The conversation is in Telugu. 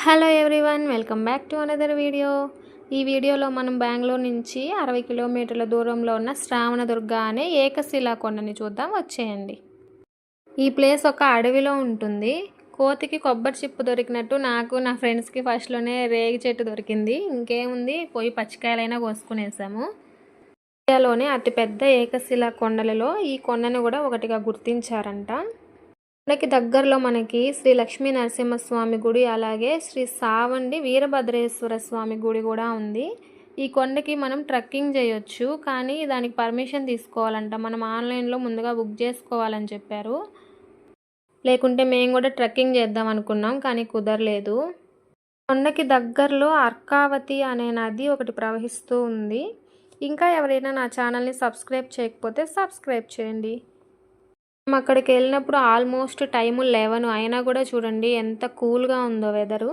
Hello everyone, welcome back to another video. ఈ వీడియోలో మనం బెంగళూరు నుంచి 60 కిలోమీటర్ల దూరంలో ఉన్న శ్రావణదుర్గ అనే ఏకశిలా కొండని చూద్దాం, వచ్చేయండి. ఈ ప్లేస్ ఒక అడవిలో ఉంటుంది. కోతికి కొబ్బరి చిప్పు దొరికినట్టు నాకు నా ఫ్రెండ్స్కి ఫస్ట్లోనే రేగి చెట్టు దొరికింది. ఇంకేముంది, పోయి పచ్చికాయలైనా కోసుకునేసాము. ఇండియాలోనే అతిపెద్ద ఏకశిలా కొండలలో ఈ కొండను కూడా ఒకటిగా గుర్తించారంట. కొండకి దగ్గరలో మనకి శ్రీ లక్ష్మీ నరసింహస్వామి గుడి, అలాగే శ్రీ సావండి వీరభద్రేశ్వర స్వామి గుడి కూడా ఉంది. ఈ కొండకి మనం ట్రెక్కింగ్ చేయొచ్చు, కానీ దానికి పర్మిషన్ తీసుకోవాలంట. మనం ఆన్లైన్లో ముందుగా బుక్ చేసుకోవాలని చెప్పారు. లేకుంటే మేము కూడా ట్రెక్కింగ్ చేద్దాం అనుకున్నాం, కానీ కుదరలేదు. కొండకి దగ్గరలో అర్కావతి అనే నది ఒకటి ప్రవహిస్తూ ఉంది. ఇంకా ఎవరైనా నా ఛానల్ని సబ్స్క్రైబ్ చేయకపోతే సబ్స్క్రైబ్ చేయండి. అక్కడికి వెళ్ళినప్పుడు ఆల్మోస్ట్ టైము 11 అయినా కూడా చూడండి ఎంత కూల్గా ఉందో వెదరు.